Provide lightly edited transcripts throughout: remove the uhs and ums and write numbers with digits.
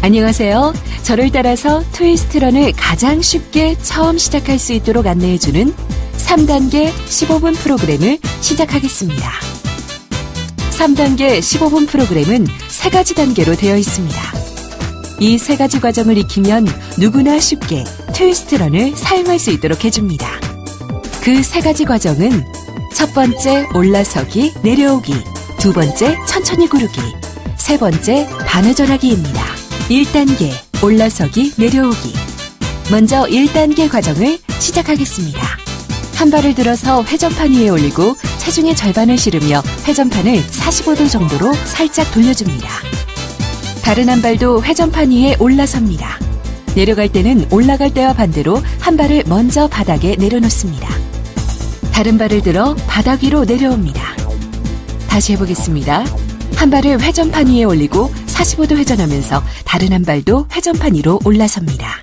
안녕하세요. 저를 따라서 트위스트런을 가장 쉽게 처음 시작할 수 있도록 안내해주는 3단계 15분 프로그램을 시작하겠습니다. 3단계 15분 프로그램은 3가지 단계로 되어 있습니다. 이 3가지 과정을 익히면 누구나 쉽게 트위스트런을 사용할 수 있도록 해줍니다. 그 3가지 과정은 첫 번째 올라서기, 내려오기, 두 번째 천천히 구르기, 세 번째 반회전하기입니다. 1단계 올라서기, 내려오기. 먼저 1단계 과정을 시작하겠습니다. 한 발을 들어서 회전판 위에 올리고 체중의 절반을 실으며 회전판을 45도 정도로 살짝 돌려줍니다. 다른 한 발도 회전판 위에 올라섭니다. 내려갈 때는 올라갈 때와 반대로 한 발을 먼저 바닥에 내려놓습니다. 다른 발을 들어 바닥 위로 내려옵니다. 다시 해보겠습니다. 한 발을 회전판 위에 올리고 45도 회전하면서 다른 한 발도 회전판 위로 올라섭니다.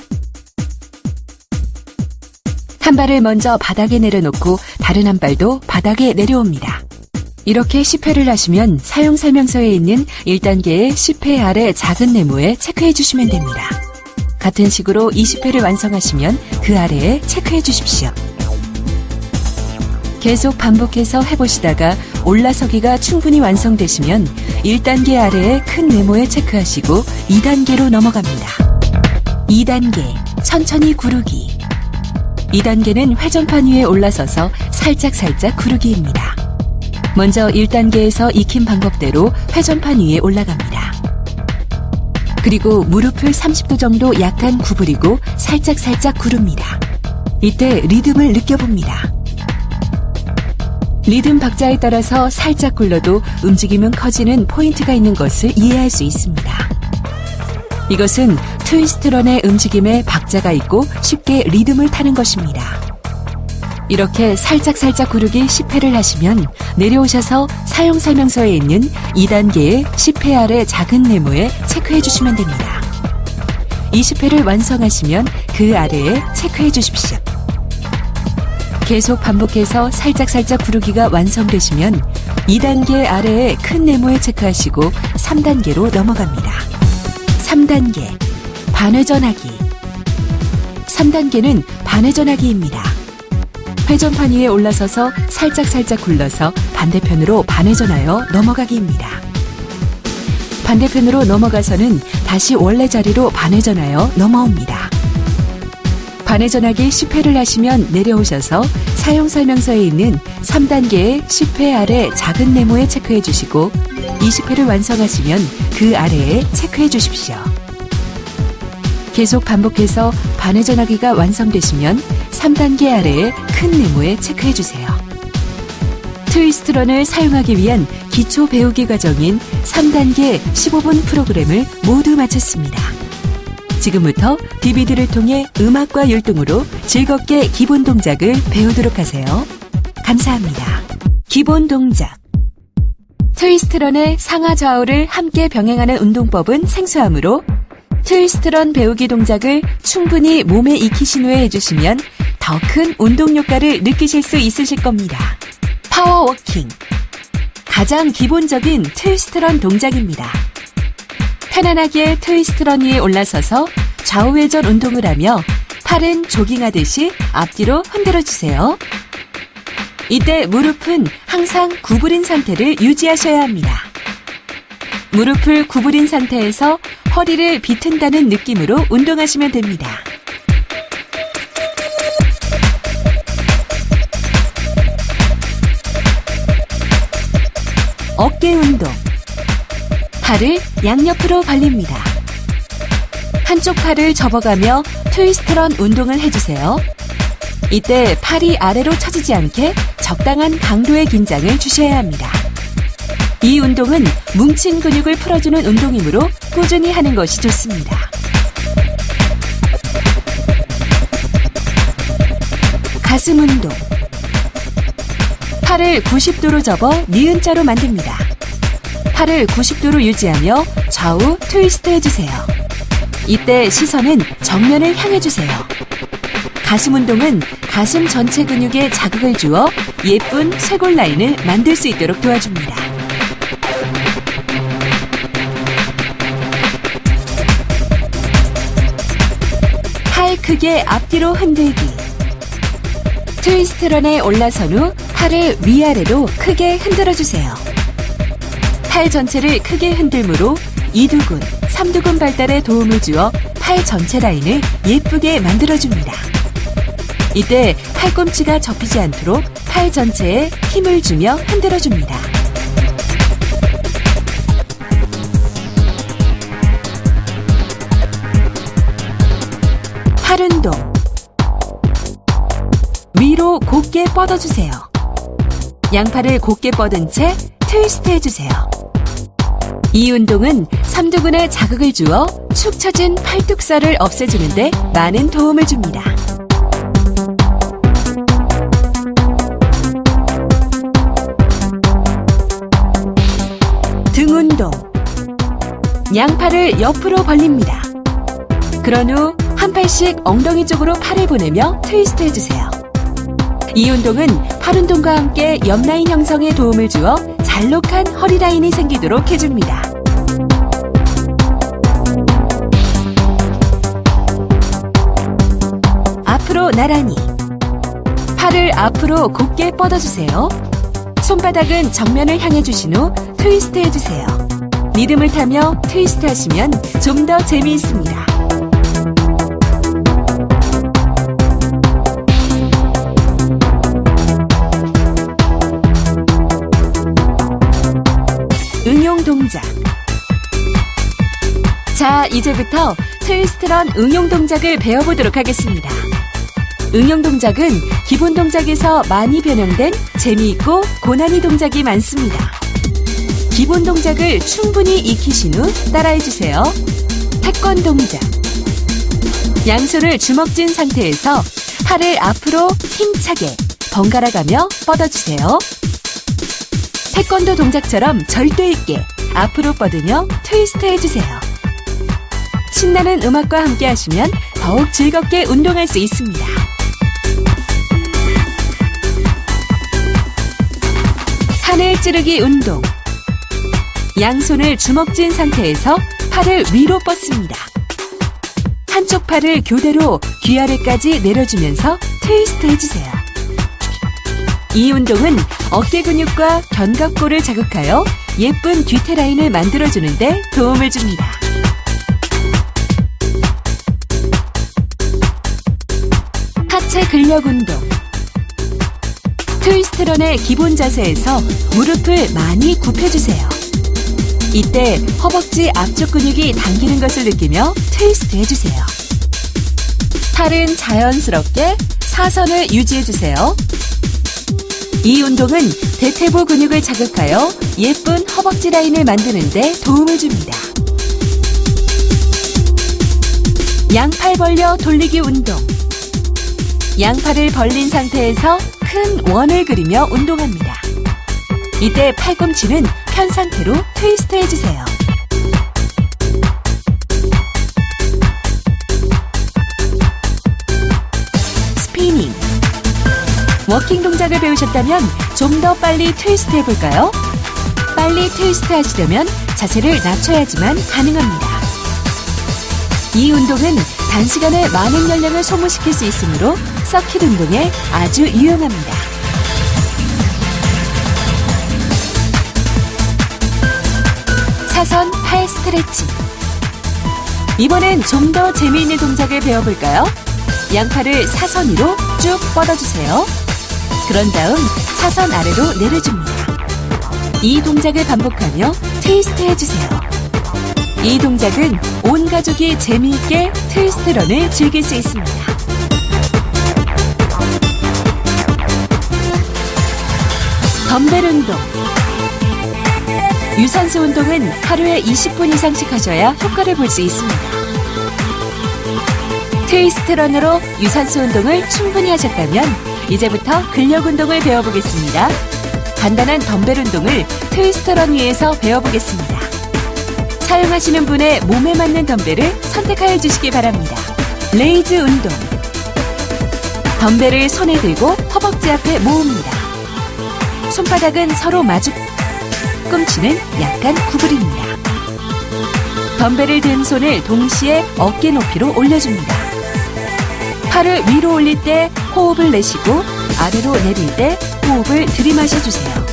한 발을 먼저 바닥에 내려놓고 다른 한 발도 바닥에 내려옵니다. 이렇게 10회를 하시면 사용 설명서에 있는 1단계의 10회 아래 작은 네모에 체크해 주시면 됩니다. 같은 식으로 20회를 완성하시면 그 아래에 체크해 주십시오. 계속 반복해서 해보시다가 올라서기가 충분히 완성되시면 1단계 아래의 큰 네모에 체크하시고 2단계로 넘어갑니다. 2단계 천천히 구르기. 2단계는 회전판 위에 올라서서 살짝 구르기입니다. 먼저 1단계에서 익힌 방법대로 회전판 위에 올라갑니다. 그리고 무릎을 30도 정도 약간 구부리고 살짝 구릅니다. 이때 리듬을 느껴봅니다. 리듬 박자에 따라서 살짝 굴러도 움직임은 커지는 포인트가 있는 것을 이해할 수 있습니다. 이것은 트위스트런의 움직임에 박자가 있고 쉽게 리듬을 타는 것입니다. 이렇게 살짝 구르기 10회를 하시면 내려오셔서 사용 설명서에 있는 2단계의 10회 아래 작은 네모에 체크해 주시면 됩니다. 20회를 완성하시면 그 아래에 체크해 주십시오. 계속 반복해서 살짝 구르기가 완성되시면 2단계 아래에 큰 네모에 체크하시고 3단계로 넘어갑니다. 3단계 반회전하기. 3단계는 반회전하기입니다. 회전판 위에 올라서서 살짝 굴러서 반대편으로 반회전하여 넘어가기입니다. 반대편으로 넘어가서는 다시 원래 자리로 반회전하여 넘어옵니다. 반회전하기 10회를 하시면 내려오셔서 사용 설명서에 있는 3단계의 10회 아래 작은 네모에 체크해 주시고 20회를 완성하시면 그 아래에 체크해 주십시오. 계속 반복해서 반회전하기가 완성되시면 3단계 아래에 큰 네모에 체크해 주세요. 트위스트런을 사용하기 위한 기초 배우기 과정인 3단계 15분 프로그램을 모두 마쳤습니다. 지금부터 DVD를 통해 음악과 율동으로 즐겁게 기본 동작을 배우도록 하세요. 감사합니다. 기본 동작. 트위스트런의 상하 좌우를 함께 병행하는 운동법은 생소하므로 트위스트런 배우기 동작을 충분히 몸에 익히신 후에 해주시면 더 큰 운동 효과를 느끼실 수 있으실 겁니다. 파워워킹. 가장 기본적인 트위스트런 동작입니다. 편안하게 트위스트런 위에 올라서서 좌우회전 운동을 하며 팔은 조깅하듯이 앞뒤로 흔들어주세요. 이때 무릎은 항상 구부린 상태를 유지하셔야 합니다. 무릎을 구부린 상태에서 허리를 비튼다는 느낌으로 운동하시면 됩니다. 어깨 운동. 팔을 양옆으로 벌립니다. 한쪽 팔을 접어가며 트위스트런 운동을 해주세요. 이때 팔이 아래로 처지지 않게 적당한 강도의 긴장을 주셔야 합니다. 이 운동은 뭉친 근육을 풀어주는 운동이므로 꾸준히 하는 것이 좋습니다. 가슴 운동. 팔을 90도로 접어 니은자로 만듭니다. 팔을 90도로 유지하며 좌우 트위스트 해주세요. 이때 시선은 정면을 향해주세요. 가슴 운동은 가슴 전체 근육에 자극을 주어 예쁜 쇄골 라인을 만들 수 있도록 도와줍니다. 팔 크게 앞뒤로 흔들기. 트위스트런에 올라선 후 팔을 위아래로 크게 흔들어주세요. 팔 전체를 크게 흔들므로 2두근, 3두근 발달에 도움을 주어 팔 전체 라인을 예쁘게 만들어줍니다. 이때 팔꿈치가 접히지 않도록 팔 전체에 힘을 주며 흔들어줍니다. 팔 운동. 위로 곧게 뻗어주세요. 양팔을 곧게 뻗은 채 트위스트 해주세요. 이 운동은 삼두근에 자극을 주어 축 처진 팔뚝살을 없애주는데 많은 도움을 줍니다. 등 운동. 양팔을 옆으로 벌립니다. 그런 후 한 팔씩 엉덩이 쪽으로 팔을 보내며 트위스트 해주세요. 이 운동은 팔 운동과 함께 옆라인 형성에 도움을 주어 잘록한 허리 라인이 생기도록 해줍니다. 앞으로 나란히. 팔을 앞으로 곧게 뻗어주세요. 손바닥은 정면을 향해 주신 후 트위스트 해주세요. 리듬을 타며 트위스트 하시면 좀 더 재미있습니다. 응용 동작. 자, 이제부터 트위스트런 응용 동작을 배워보도록 하겠습니다. 응용 동작은 기본 동작에서 많이 변형된 재미있고 고난이 동작이 많습니다. 기본 동작을 충분히 익히신 후 따라해주세요. 태권 동작. 양손을 주먹 쥔 상태에서 팔을 앞으로 힘차게 번갈아 가며 뻗어주세요. 태권도 동작처럼 절도 있게 앞으로 뻗으며 트위스트 해주세요. 신나는 음악과 함께 하시면 더욱 즐겁게 운동할 수 있습니다. 하늘 찌르기 운동. 양손을 주먹 쥔 상태에서 팔을 위로 뻗습니다. 한쪽 팔을 교대로 귀 아래까지 내려주면서 트위스트 해주세요. 이 운동은 어깨 근육과 견갑골을 자극하여 예쁜 뒤태 라인을 만들어주는데 도움을 줍니다. 하체 근력 운동. 트위스트런의 기본 자세에서 무릎을 많이 굽혀주세요. 이때 허벅지 앞쪽 근육이 당기는 것을 느끼며 트위스트 해주세요. 팔은 자연스럽게 사선을 유지해주세요. 이 운동은 대퇴부 근육을 자극하여 예쁜 허벅지 라인을 만드는 데 도움을 줍니다. 양팔 벌려 돌리기 운동. 양팔을 벌린 상태에서 큰 원을 그리며 운동합니다. 이때 팔꿈치는 편 상태로 트위스트 해주세요. 스피닝. 워킹 동작을 배우셨다면 좀 더 빨리 트위스트 해볼까요? 빨리 트위스트 하시려면 자세를 낮춰야지만 가능합니다. 이 운동은 단시간에 많은 연령을 소모시킬 수 있으므로 서킷 운동에 아주 유용합니다. 사선 팔 스트레칭. 이번엔 좀 더 재미있는 동작을 배워볼까요? 양팔을 사선 위로 쭉 뻗어주세요. 그런 다음 사선 아래로 내려줍니다. 이 동작을 반복하며 트위스트 해주세요. 이 동작은 온 가족이 재미있게 트위스트런을 즐길 수 있습니다. 덤벨 운동. 유산소 운동은 하루에 20분 이상씩 하셔야 효과를 볼 수 있습니다. 트위스트런으로 유산소 운동을 충분히 하셨다면 이제부터 근력 운동을 배워보겠습니다. 간단한 덤벨 운동을 트위스트런 위에서 배워보겠습니다. 사용하시는 분의 몸에 맞는 덤벨을 선택하여 주시기 바랍니다. 레이즈 운동. 덤벨을 손에 들고 허벅지 앞에 모읍니다. 손바닥은 서로 마주, 꿈치는 약간 구부립니다. 덤벨을 든 손을 동시에 어깨 높이로 올려줍니다. 팔을 위로 올릴 때 호흡을 내쉬고 아래로 내릴 때 호흡을 들이마셔주세요.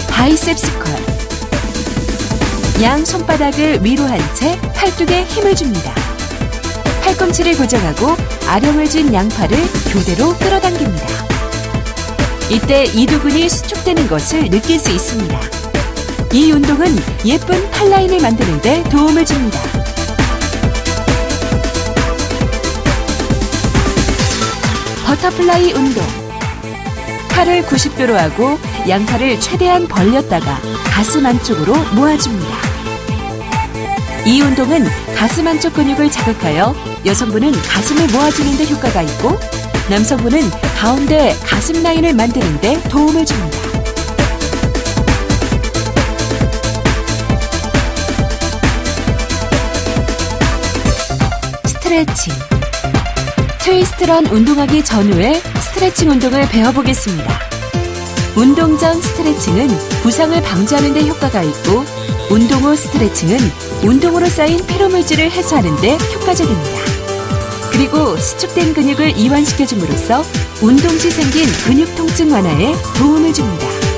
바이셉스 컷. 양 손바닥을 위로 한 채 팔뚝에 힘을 줍니다. 팔꿈치를 고정하고 아령을 쥔 양팔을 교대로 끌어당깁니다. 이때 이두근이 수축되는 것을 느낄 수 있습니다. 이 운동은 예쁜 팔라인을 만드는 데 도움을 줍니다. 버터플라이 운동. 팔을 90도로 하고 양팔을 최대한 벌렸다가 가슴 안쪽으로 모아줍니다. 이 운동은 가슴 안쪽 근육을 자극하여 여성분은 가슴을 모아주는 데 효과가 있고 남성분은 가운데 가슴 라인을 만드는 데 도움을 줍니다. 스트레칭. 트위스트런 운동하기 전후에 스트레칭 운동을 배워보겠습니다. 운동 전 스트레칭은 부상을 방지하는 데 효과가 있고 운동 후 스트레칭은 운동으로 쌓인 피로물질을 해소하는 데 효과적입니다. 그리고 수축된 근육을 이완시켜줌으로써 운동 시 생긴 근육 통증 완화에 도움을 줍니다.